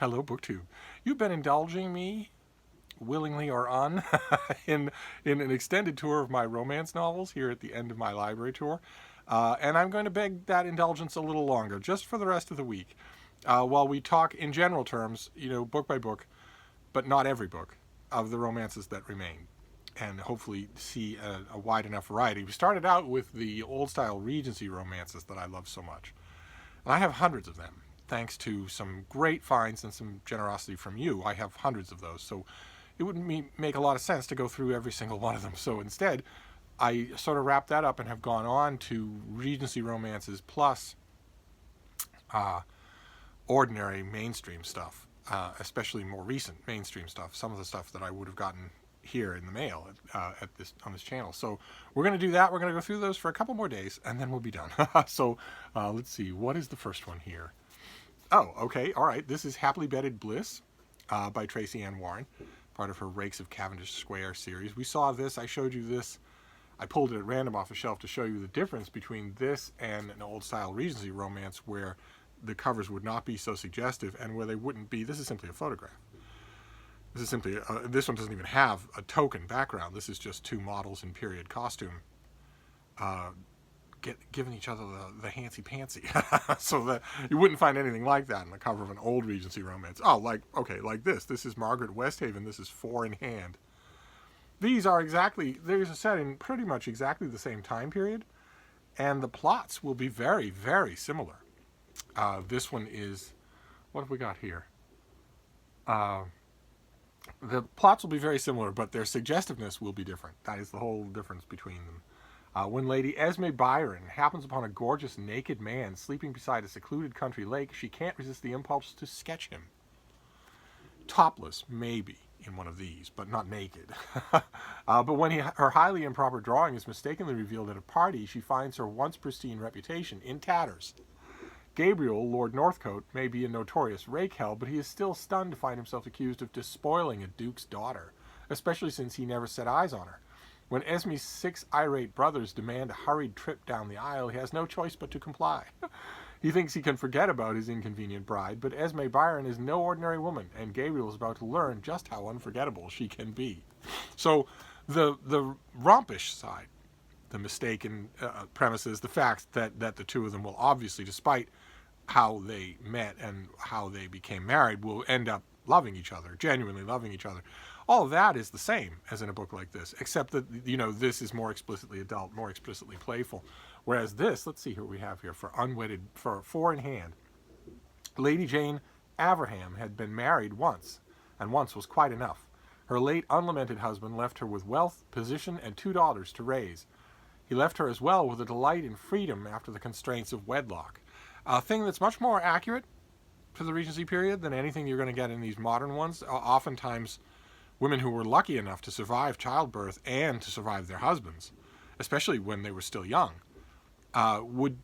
Hello, BookTube. You've been indulging me, willingly or un, in an extended tour of my romance novels here at the end of my library tour. And I'm going to beg that indulgence a little longer, just for the rest of the week, while we talk in general terms, book by book, but not every book, of the romances that remain, and hopefully see a wide enough variety. We started out with the old-style Regency romances that I love so much. And I have hundreds of them. Thanks to some great finds and some generosity from you, I have hundreds of those. So it wouldn't make a lot of sense to go through every single one of them. So instead, I sort of wrapped that up and have gone on to Regency romances plus ordinary mainstream stuff, especially more recent mainstream stuff. Some of the stuff that I would have gotten here in the mail on this channel. So we're going to do that. We're going to go through those for a couple more days, and then we'll be done. So let's see. What is the first one here? Oh, okay. All right. This is Happily Bedded Bliss by Tracy Ann Warren, part of her Rakes of Cavendish Square series. We saw this. I showed you this. I pulled it at random off the shelf to show you the difference between this and an old-style Regency romance where the covers would not be so suggestive and where they wouldn't be. This is simply a photograph. This is simply, this one doesn't even have a token background. This is just two models in period costume giving each other the handsy-pantsy. So that you wouldn't find anything like that in the cover of an old Regency romance. Oh, like this. This is Margaret Westhaven. This is Four in Hand. These are there's a set in pretty much exactly the same time period, and the plots will be very, very similar. This one is, what have we got here? The plots will be very similar, but their suggestiveness will be different. That is the whole difference between them. When Lady Esme Byron happens upon a gorgeous naked man sleeping beside a secluded country lake, she can't resist the impulse to sketch him. Topless, maybe, in one of these, but not naked. But when her highly improper drawing is mistakenly revealed at a party, she finds her once pristine reputation in tatters. Gabriel, Lord Northcote, may be a notorious rakehell, but he is still stunned to find himself accused of despoiling a duke's daughter, especially since he never set eyes on her. When Esme's 6 irate brothers demand a hurried trip down the aisle, he has no choice but to comply. He thinks he can forget about his inconvenient bride, but Esme Byron is no ordinary woman, and Gabriel is about to learn just how unforgettable she can be. So the rompish side, the mistaken premises, the fact that the two of them will obviously, despite how they met and how they became married, will end up loving each other, genuinely loving each other. All of that is the same as in a book like this, except that, this is more explicitly adult, more explicitly playful. Whereas this, let's see what we have here for Four in Hand. Lady Jane Averham had been married once, and once was quite enough. Her late unlamented husband left her with wealth, position, and 2 daughters to raise. He left her as well with a delight in freedom after the constraints of wedlock. A thing that's much more accurate to the Regency period than anything you're going to get in these modern ones. Oftentimes, women who were lucky enough to survive childbirth and to survive their husbands, especially when they were still young, would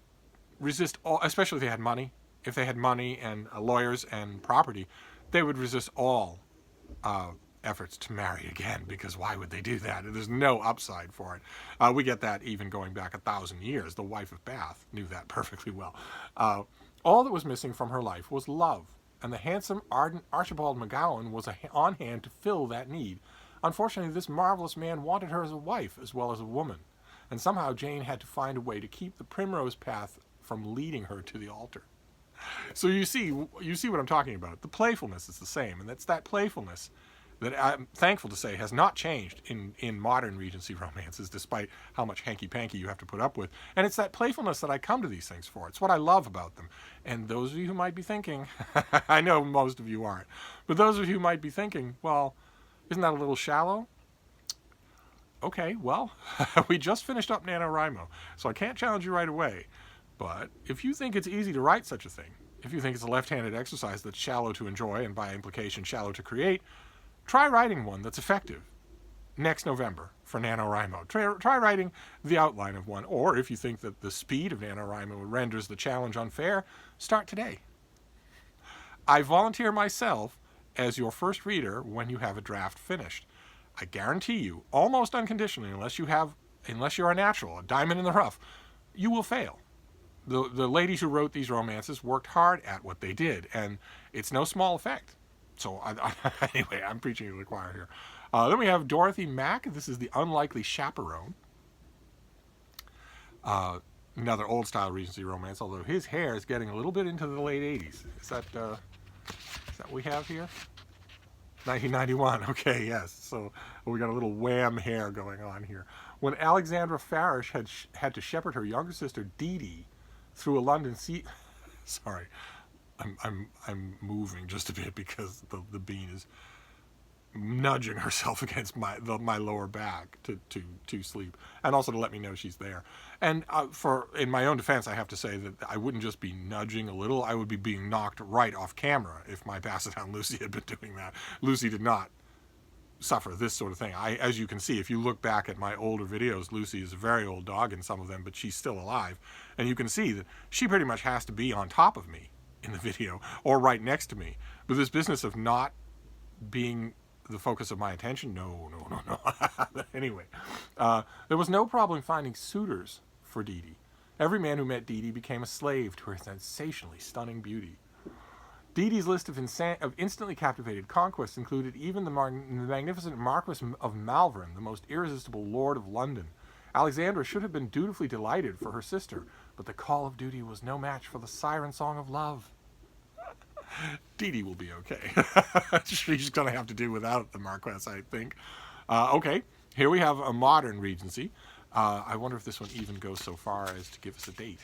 resist all, especially if they had money. If they had money and lawyers and property, they would resist all efforts to marry again, because why would they do that? There's no upside for it. We get that even going back 1,000 years. The wife of Bath knew that perfectly well. All that was missing from her life was love, and the handsome, ardent Archibald McGowan was on hand to fill that need. Unfortunately, this marvelous man wanted her as a wife as well as a woman, and somehow Jane had to find a way to keep the primrose path from leading her to the altar. So you see what I'm talking about. The playfulness is the same, and that's that playfulness that I'm thankful to say has not changed in modern Regency romances, despite how much hanky-panky you have to put up with. And it's that playfulness that I come to these things for. It's what I love about them. And those of you who might be thinking, I know most of you aren't, but those of you who might be thinking, well, isn't that a little shallow? Okay, well, we just finished up NaNoWriMo, so I can't challenge you right away. But if you think it's easy to write such a thing, if you think it's a left-handed exercise that's shallow to enjoy and by implication shallow to create, try writing one that's effective next November for NaNoWriMo. Try writing the outline of one. Or if you think that the speed of NaNoWriMo renders the challenge unfair, start today. I volunteer myself as your first reader when you have a draft finished. I guarantee you, almost unconditionally, unless you're a natural, a diamond in the rough, you will fail. the ladies who wrote these romances worked hard at what they did, and it's no small effect. So anyway, I'm preaching to the choir here. Then we have Dorothy Mack. This is the unlikely chaperone. Another old style Regency romance, although his hair is getting a little bit into the late 80s. Is that what we have here? 1991. Okay, yes. So we got a little wham hair going on here. When Alexandra Farish had to shepherd her younger sister Dee Dee through a London sea. Sorry, I'm moving just a bit because the bean is nudging herself against my lower back to sleep, and also to let me know she's there. And in my own defense, I have to say that I wouldn't just be nudging a little, I would be being knocked right off camera if my Basset Hound Lucy had been doing that. Lucy did not suffer this sort of thing. As you can see, if you look back at my older videos, Lucy is a very old dog in some of them, but she's still alive, and you can see that she pretty much has to be on top of me in the video or right next to me. But this business of not being the focus of my attention, no. Anyway, there was no problem finding suitors for Dee Dee. Every man who met Dee Dee became a slave to her sensationally stunning beauty. Dee Dee's list of instantly captivated conquests included even the magnificent Marquis of Malvern, the most irresistible lord of London. Alexandra should have been dutifully delighted for her sister, but the call of duty was no match for the siren song of love. Dee Dee will be okay. She's going to have to do without the Marquess, I think. Okay, here we have a modern Regency. I wonder if this one even goes so far as to give us a date.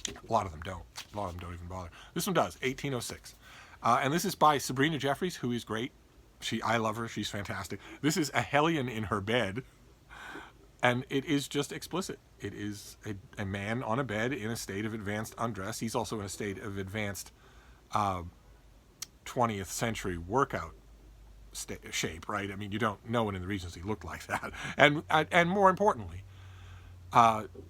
A lot of them don't. A lot of them don't even bother. This one does, 1806. And this is by Sabrina Jeffries, who is great. I love her. She's fantastic. This is a hellion in her bed. And it is just explicit. It is a man on a bed in a state of advanced undress. He's also in a state of advanced 20th century workout shape, right? I mean, no one in the Regency looked like that. And more importantly,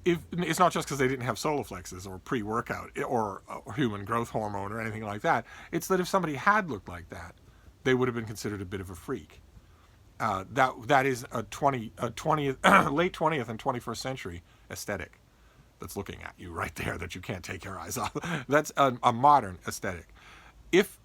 if it's not just because they didn't have Soloflexes or pre-workout or human growth hormone or anything like that. It's that if somebody had looked like that, they would have been considered a bit of a freak. That is a 20th, late 20th and 21st century aesthetic that's looking at you right there that you can't take your eyes off. That's a modern aesthetic. If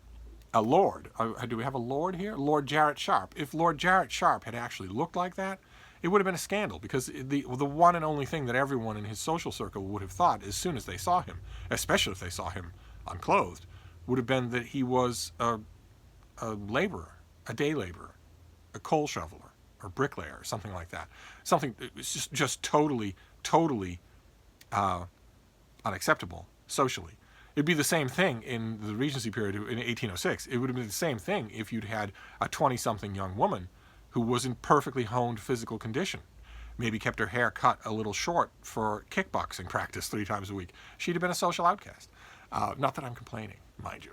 a lord, do we have a lord here? Lord Jarrett Sharp. If Lord Jarrett Sharp had actually looked like that, it would have been a scandal, because the one and only thing that everyone in his social circle would have thought as soon as they saw him, especially if they saw him unclothed, would have been that he was a laborer, a day laborer, a coal shoveler, or bricklayer, or something like that. Something just totally unacceptable socially. It'd be the same thing in the Regency period in 1806. It would have been the same thing if you'd had a 20-something young woman who was in perfectly honed physical condition, maybe kept her hair cut a little short for kickboxing practice 3 times a week. She'd have been a social outcast. Not that I'm complaining, mind you.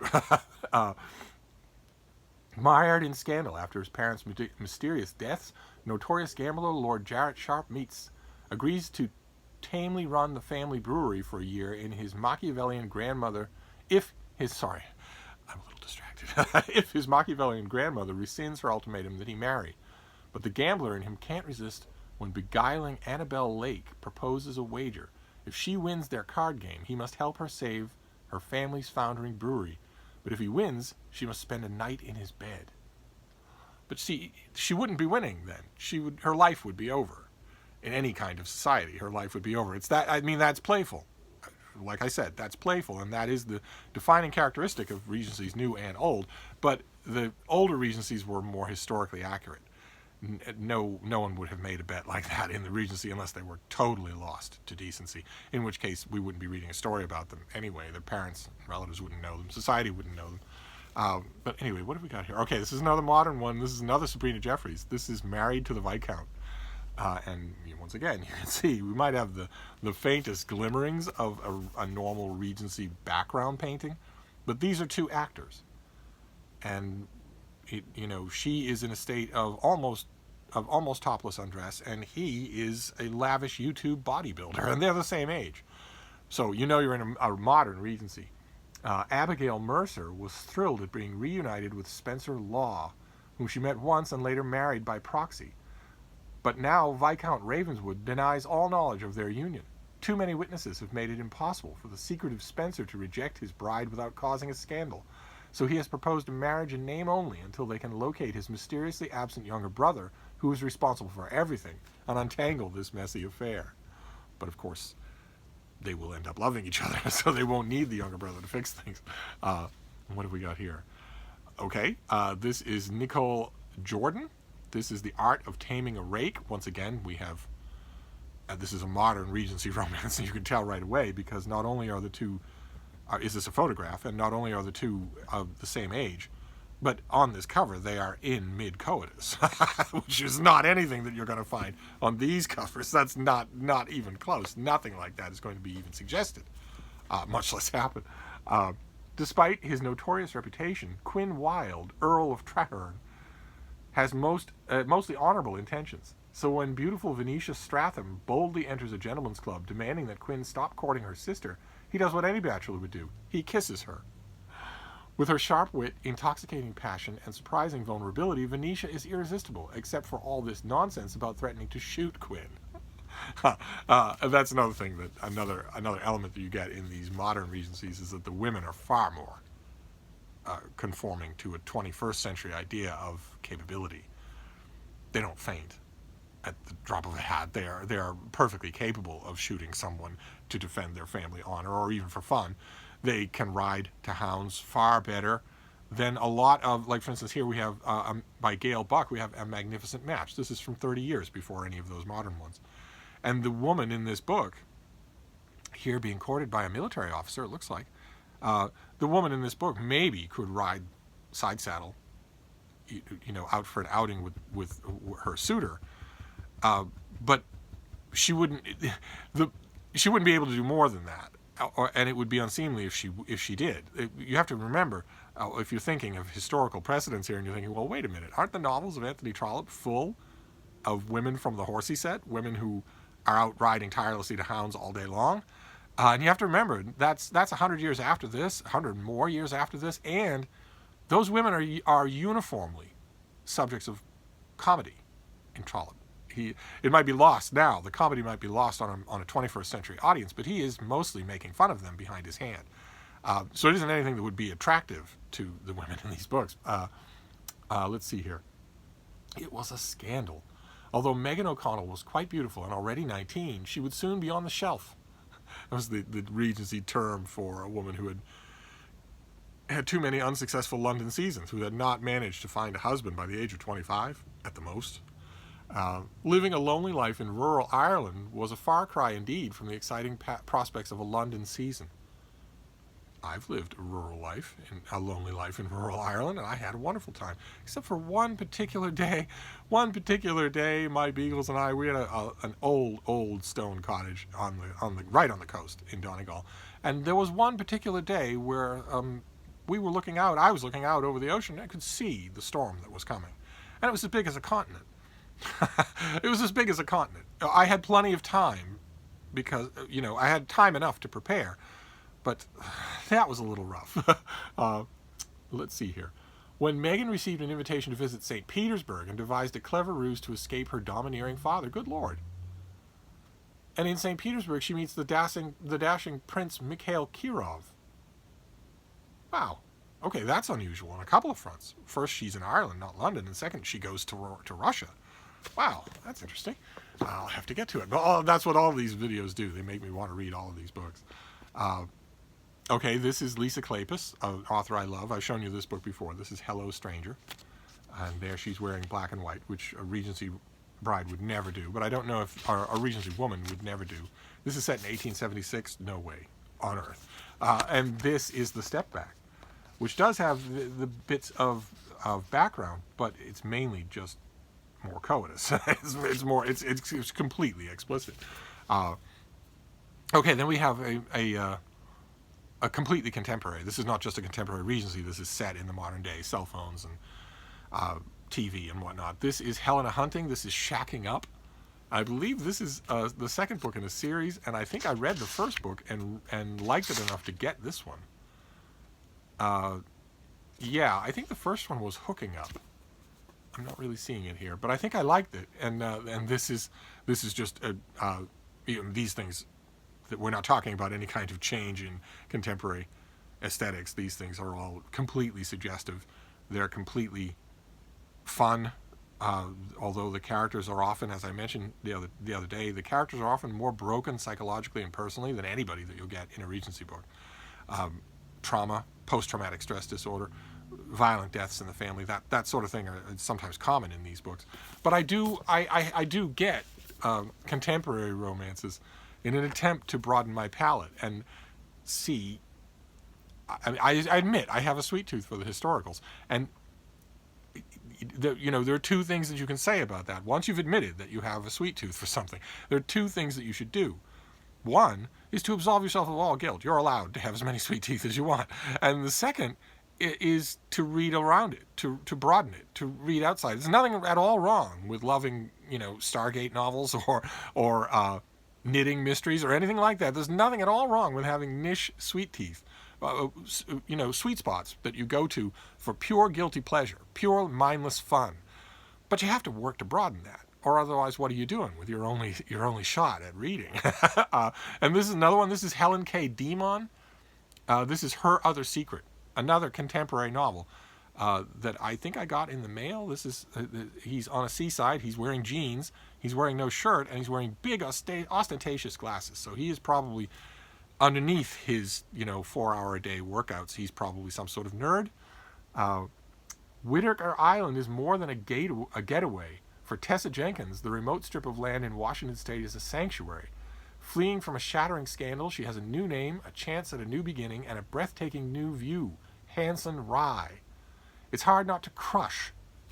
Mired in scandal after his parents' mysterious deaths, notorious gambler Lord Jarrett Sharp agrees to tamely run the family brewery for a year in his Machiavellian grandmother, if his Machiavellian grandmother rescinds her ultimatum that he marry. But the gambler in him can't resist when beguiling Annabelle Lake proposes a wager. If she wins their card game, he must help her save her family's foundering brewery. But if he wins, she must spend a night in his bed. But see, she wouldn't be winning then. Her life would be over. In any kind of society, her life would be over. That's playful. Like I said, that's playful, and that is the defining characteristic of Regencies new and old. But the older Regencies were more historically accurate. No one would have made a bet like that in the Regency unless they were totally lost to decency, in which case we wouldn't be reading a story about them anyway. Their parents and relatives wouldn't know them. Society wouldn't know them. But anyway, what have we got here? Okay, this is another modern one. This is another Sabrina Jeffries. This is Married to the Viscount. And once again, you can see we might have the faintest glimmerings of a normal Regency background painting, but these are 2 actors. And she is in a state of almost topless undress, and he is a lavish YouTube bodybuilder, and they're the same age. So you're in a modern Regency. Abigail Mercer was thrilled at being reunited with Spencer Law, whom she met once and later married by proxy. But now Viscount Ravenswood denies all knowledge of their union. Too many witnesses have made it impossible for the secretive Spencer to reject his bride without causing a scandal. So he has proposed a marriage in name only until they can locate his mysteriously absent younger brother, who is responsible for everything, and untangle this messy affair. But of course, they will end up loving each other, so they won't need the younger brother to fix things. What have we got here? Okay, this is Nicole Jordan. This is The Art of Taming a Rake. Once again, we have, this is a modern Regency romance, and you can tell right away, because not only are the two, is this a photograph, and not only are the two of the same age, but on this cover, they are in mid-coitus, which is not anything that you're going to find on these covers. That's not even close. Nothing like that is going to be even suggested, much less happen. Despite his notorious reputation, Quinn Wilde, Earl of Traherne, has mostly honorable intentions. So when beautiful Venetia Stratham boldly enters a gentleman's club demanding that Quinn stop courting her sister, he does what any bachelor would do. He kisses her. With her sharp wit, intoxicating passion, and surprising vulnerability, Venetia is irresistible, except for all this nonsense about threatening to shoot Quinn. That's another thing, that another element that you get in these modern Regencies is that the women are far more conforming to a 21st century idea of capability. They don't faint at the drop of a hat. They are perfectly capable of shooting someone to defend their family honor, or even for fun. They can ride to hounds far better than a lot of, like for instance here we have, by Gail Buck, we have A Magnificent Match. This is from 30 years before any of those modern ones. And the woman in this book, here being courted by a military officer, it looks like, the woman in this book maybe could ride side saddle, out for an outing with her suitor, but she wouldn't be able to do more than that. And it would be unseemly if she did. You have to remember, if you're thinking of historical precedents here, and you're thinking, well, wait a minute, aren't the novels of Anthony Trollope full of women from the horsey set, women who are out riding tirelessly to hounds all day long? And you have to remember, that's 100 years after this, 100 more years after this, and those women are uniformly subjects of comedy in Trollope. It might be lost now. The comedy might be lost on a 21st century audience, but he is mostly making fun of them behind his hand. So it isn't anything that would be attractive to the women in these books. Let's see here. It was a scandal. Although Megan O'Connell was quite beautiful and already 19, she would soon be on the shelf. That was the Regency term for a woman who had too many unsuccessful London seasons, who had not managed to find a husband by the age of 25, at the most. Living a lonely life in rural Ireland was a far cry indeed from the exciting prospects of a London season. I've lived a rural life, a lonely life in rural Ireland, and I had a wonderful time. Except for one particular day. My beagles and I, we had an old stone cottage right on the coast in Donegal, and there was one particular day where we were looking out. I was looking out over the ocean. And I could see the storm that was coming, and it was as big as a continent. It was as big as a continent. I had plenty of time because, I had time enough to prepare, but that was a little rough. Let's see here. When Megan received an invitation to visit St. Petersburg and devised a clever ruse to escape her domineering father, good Lord. And in St. Petersburg, she meets the dashing Prince Mikhail Kirov. Wow. Okay, that's unusual on a couple of fronts. First, she's in Ireland, not London, and second, she goes to Russia. Wow, that's interesting. I'll have to get to it. But that's what all these videos do. They make me want to read all of these books. Okay, this is Lisa Kleypas, an author I love. I've shown you this book before. This is Hello, Stranger. And there she's wearing black and white, which a Regency bride would never do. But I don't know if a Regency woman would never do. This is set in 1876. No way on earth. And this is The Step Back, which does have the bits of background, but it's mainly just more coitus. It's completely explicit. Okay, then we have a completely contemporary. This is not just a contemporary Regency. This is set in the modern day, cell phones and TV and whatnot. This is Helena Hunting. This is Shacking Up. I believe this is the second book in a series, and I think I read the first book and liked it enough to get this one. Yeah, I think the first one was Hooking Up. I'm not really seeing it here, but I think I liked it, and this is just these things we're not talking about any kind of change in contemporary aesthetics. These things are all completely suggestive. They're completely fun. Although the characters are often, as I mentioned the other day, the characters are often more broken psychologically and personally than anybody that you'll get in a Regency book. Trauma, post-traumatic stress disorder, violent deaths in the family, that sort of thing are sometimes common in these books. But I do get contemporary romances in an attempt to broaden my palette and see. I admit I have a sweet tooth for the historicals, and there are two things that you can say about that. Once you've admitted that you have a sweet tooth for something, there are two things that you should do. One is to absolve yourself of all guilt. You're allowed to have as many sweet teeth as you want. And the second is to read around it, to broaden it, to read outside. There's nothing at all wrong with loving, Stargate novels or knitting mysteries or anything like that. There's nothing at all wrong with having niche sweet teeth. Sweet spots that you go to for pure guilty pleasure, pure mindless fun. But you have to work to broaden that, or otherwise, what are you doing with your only shot at reading? And this is another one. This is Helen Kay Demon. This is Her Other Secret, another contemporary novel that I think I got in the mail. This is he's on a seaside. He's wearing jeans. He's wearing no shirt, and he's wearing big ostentatious glasses. So he is probably, underneath his 4-hour-a-day workouts, he's probably some sort of nerd. Whitaker Island is more than a getaway. For Tessa Jenkins, the remote strip of land in Washington State is a sanctuary. Fleeing from a shattering scandal, she has a new name, a chance at a new beginning, and a breathtaking new view. Hanson Rye. It's hard not to crush.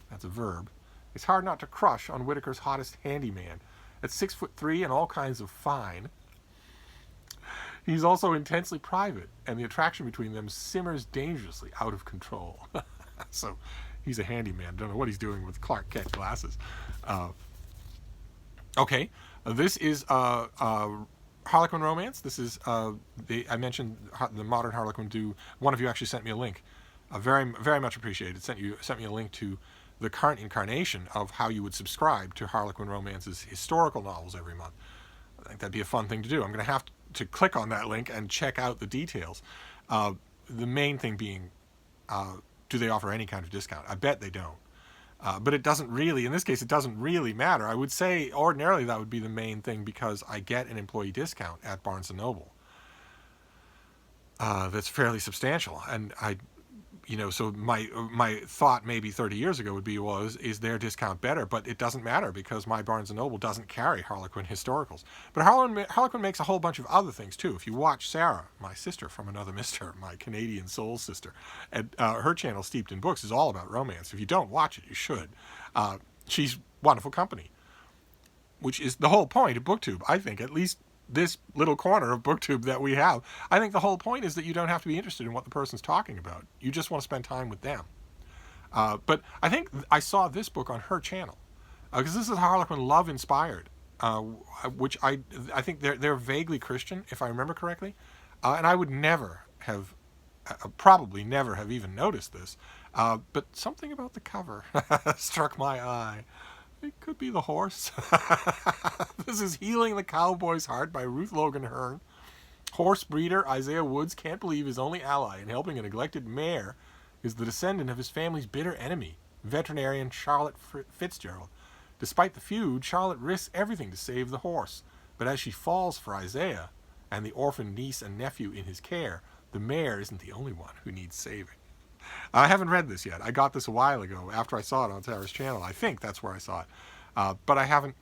That's a verb. It's hard not to crush on Whitaker's hottest handyman. At 6'3" and all kinds of fine, he's also intensely private, and the attraction between them simmers dangerously out of control. So he's a handyman. Don't know what he's doing with Clark Kent glasses. Okay, this is Harlequin romance. This is I mentioned the modern Harlequin do. One of you actually sent me a link. Very, very much appreciated. Sent me a link to the current incarnation of how you would subscribe to Harlequin Romance's historical novels every month. I think that'd be a fun thing to do. I'm going to have to click on that link and check out the details. The main thing being, do they offer any kind of discount? I bet they don't. But it doesn't really, in this case, it doesn't really matter. I would say ordinarily that would be the main thing because I get an employee discount at Barnes & Noble. That's fairly substantial. And so my thought maybe 30 years ago would be, well, is their discount better? But it doesn't matter because my Barnes & Noble doesn't carry Harlequin historicals. But Harlequin makes a whole bunch of other things too. If you watch Sarah, my sister from another mister, my Canadian soul sister, and her channel Steeped in Books is all about romance. If you don't watch it, you should. She's wonderful company, which is the whole point of BookTube, I think, at least this little corner of BookTube that we have. I think the whole point is that you don't have to be interested in what the person's talking about. You just want to spend time with them. But I think I saw this book on her channel because this is Harlequin Love Inspired, which I think they're vaguely Christian, if I remember correctly. And I would never have, probably never have even noticed this. But something about the cover struck my eye. It could be the horse. This is Healing the Cowboy's Heart by Ruth Logan Hearn. Horse breeder Isaiah Woods can't believe his only ally in helping a neglected mare is the descendant of his family's bitter enemy, veterinarian Charlotte Fitzgerald. Despite the feud, Charlotte risks everything to save the horse. But as she falls for Isaiah and the orphan niece and nephew in his care, the mare isn't the only one who needs saving. I haven't read this yet. I got this a while ago after I saw it on Sarah's channel. I think that's where I saw it, but I haven't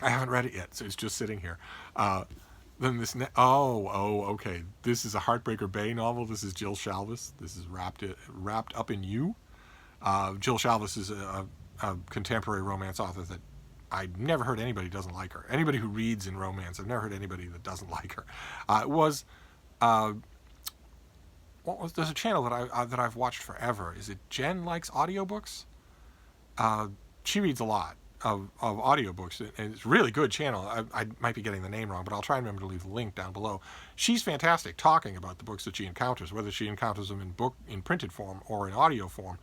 read it yet. So it's just sitting here. Then this. Okay. This is a Heartbreaker Bay novel. This is Jill Shalvis. This is wrapped up in you. Jill Shalvis is a contemporary romance author that I've never heard anybody doesn't like her. Anybody who reads in romance, I've never heard anybody that doesn't like her. There's a channel that I've watched forever. Is it Jen Likes Audiobooks? She reads a lot of audiobooks, and it's a really good channel. I might be getting the name wrong, but I'll try and remember to leave the link down below. She's fantastic talking about the books that she encounters, whether she encounters them in printed form or in audio form.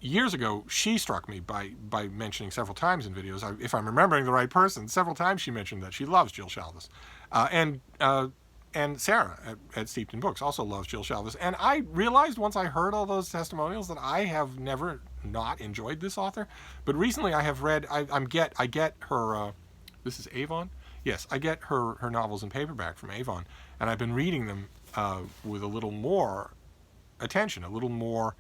years ago, she struck me by mentioning several times in videos, if I'm remembering the right person, several times she mentioned that she loves Jill Shalvis. And Sarah at Steeped in Books also loves Jill Shalvis. And I realized once I heard all those testimonials that I have never not enjoyed this author. But recently I have read, I get her, this is Avon? Yes, I get her novels in paperback from Avon. And I've been reading them with a little more attention, a little more,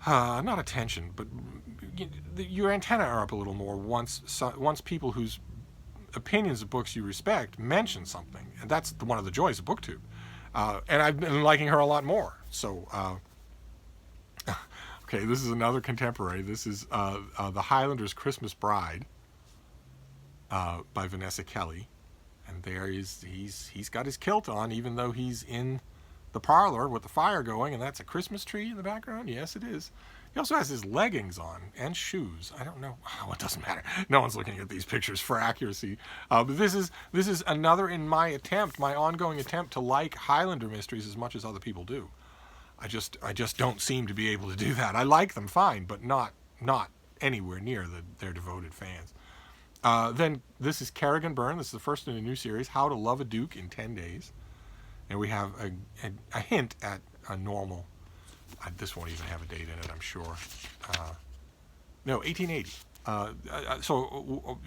not attention, but your antennae are up a little more once people whose opinions of books you respect mention something, and that's one of the joys of BookTube. And I've been liking her a lot more. So, okay, this is another contemporary. This is The Highlander's Christmas Bride by Vanessa Kelly, and there he's got his kilt on, even though he's in the parlor with the fire going, and that's a Christmas tree in the background. Yes, it is. He also has his leggings on and shoes. I don't know. Oh, it doesn't matter. No one's looking at these pictures for accuracy. But this is another in my ongoing attempt to like Highlander mysteries as much as other people do. I just don't seem to be able to do that. I like them fine, but not anywhere near their devoted fans. Then this is Carrigan Burn. This is the first in a new series, How to Love a Duke in 10 Days. And we have a hint at a normal. This won't even have a date in it, I'm sure. No, 1880. So,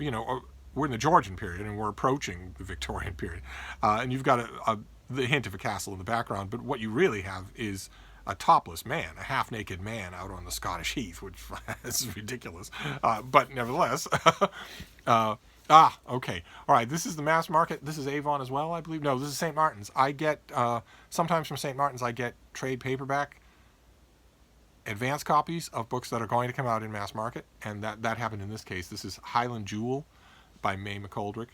we're in the Georgian period, and we're approaching the Victorian period. And you've got the hint of a castle in the background, but what you really have is a topless man, a half-naked man out on the Scottish heath, which is ridiculous. But nevertheless, okay. All right, this is the mass market. This is Avon as well, I believe. No, this is St. Martin's. I get, sometimes from St. Martin's, I get trade paperback advance copies of books that are going to come out in mass market, and that happened in this case. This is Highland Jewel by May McGoldrick,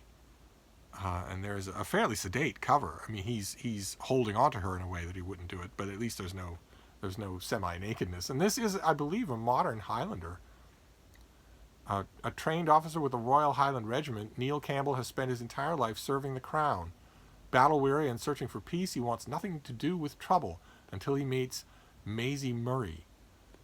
and there's a fairly sedate cover. I mean, he's holding on to her in a way that he wouldn't do it, but at least there's no semi-nakedness. And this is, I believe, a modern Highlander. A trained officer with the Royal Highland Regiment, Neil Campbell has spent his entire life serving the crown. Battle-weary and searching for peace, he wants nothing to do with trouble until he meets Maisie Murray.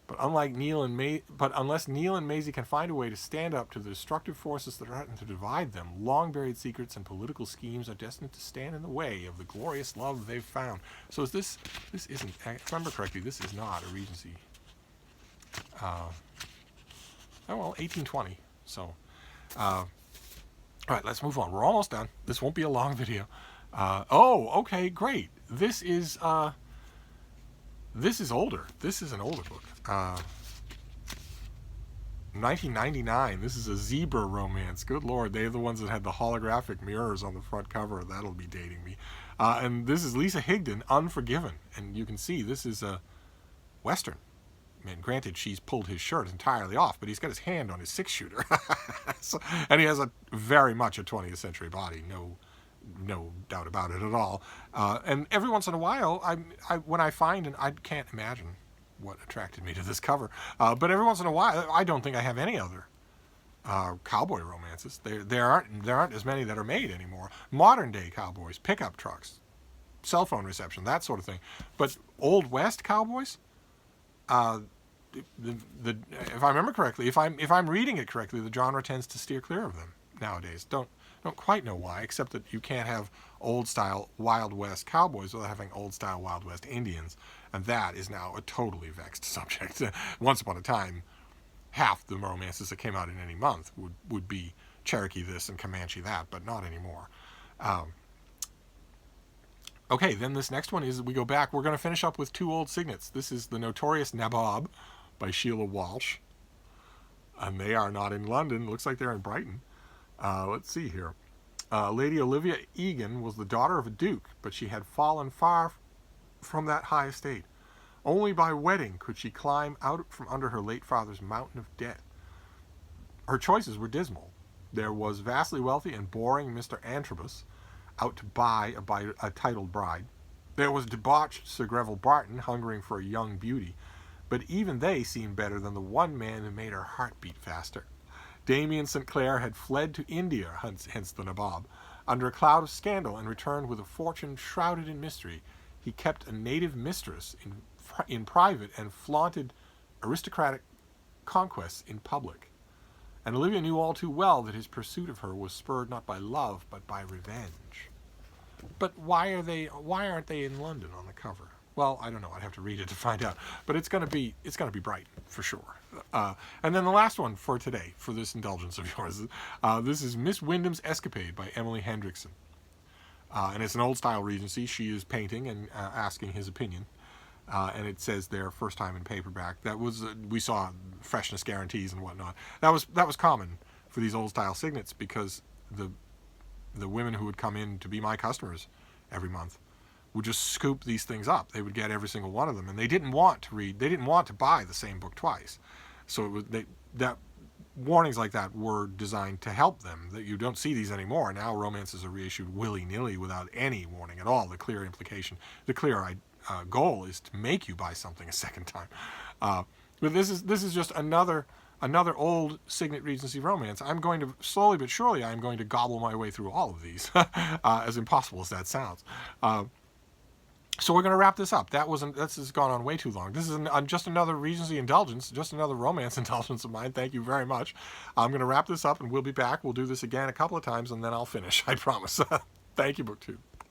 But unless Neil and Maisie can find a way to stand up to the destructive forces that threaten to divide them, long-buried secrets and political schemes are destined to stand in the way of the glorious love they've found. So is this isn't, if I remember correctly, this is not a Regency. 1820. So, all right, let's move on. We're almost done. This won't be a long video. Okay, great. This is older. This is an older book. 1999. This is a zebra romance. Good Lord, they're the ones that had the holographic mirrors on the front cover. That'll be dating me. And this is Lisa Higdon, Unforgiven. And you can see this is a Western. I mean, granted, she's pulled his shirt entirely off, but he's got his hand on his 6-shooter. And he has very much a 20th century body. No doubt about it at all. And every once in a while, when I find, and I can't imagine what attracted me to this cover, but every once in a while, I don't think I have any other cowboy romances. There aren't as many that are made anymore. Modern day cowboys, pickup trucks, cell phone reception, that sort of thing. But Old West cowboys, if I remember correctly, if I'm reading it correctly, the genre tends to steer clear of them nowadays. Don't quite know why, except that you can't have old-style Wild West cowboys without having old-style Wild West Indians, and that is now a totally vexed subject. Once upon a time, half the romances that came out in any month would be Cherokee this and Comanche that, but not anymore. Okay, then this next one is, we go back, we're going to finish up with 2 Old Cygnets. This is The Notorious Nabob by Sheila Walsh, and they are not in London. Looks like they're in Brighton. Let's see here. Lady Olivia Egan was the daughter of a duke, but she had fallen far from that high estate. Only by wedding could she climb out from under her late father's mountain of debt. Her choices were dismal. There was vastly wealthy and boring Mr. Antrobus, out to buy a titled bride. There was debauched Sir Greville Barton, hungering for a young beauty, but even they seemed better than the one man who made her heart beat faster. Damien St. Clair had fled to India, hence the Nabob, under a cloud of scandal, and returned with a fortune shrouded in mystery. He kept a native mistress in private and flaunted aristocratic conquests in public. And Olivia knew all too well that his pursuit of her was spurred not by love, but by revenge. But why aren't they in London on the cover? Well, I don't know. I'd have to read it to find out. But it's going to be Brighton for sure. And then the last one for today, for this indulgence of yours, this is Miss Wyndham's Escapade by Emily Hendrickson. And it's an old style Regency. She is painting and asking his opinion. And it says there, first time in paperback. That was we saw freshness guarantees and whatnot. That was common for these old style Cygnets, because the women who would come in to be my customers every month would just scoop these things up. They would get every single one of them, and they didn't want to read. They didn't want to buy the same book twice. So it was, that warnings like that were designed to help them. That you don't see these anymore. Now romances are reissued willy-nilly without any warning at all. The clear implication, the clear goal is to make you buy something a second time. But this is just another old Cygnet Regency romance. I'm going to, slowly but surely, I'm going to gobble my way through all of these, as impossible as that sounds. So we're going to wrap this up. This has gone on way too long. This is just another Regency indulgence, just another romance indulgence of mine. Thank you very much. I'm going to wrap this up, and we'll be back. We'll do this again a couple of times, and then I'll finish. I promise. Thank you, BookTube.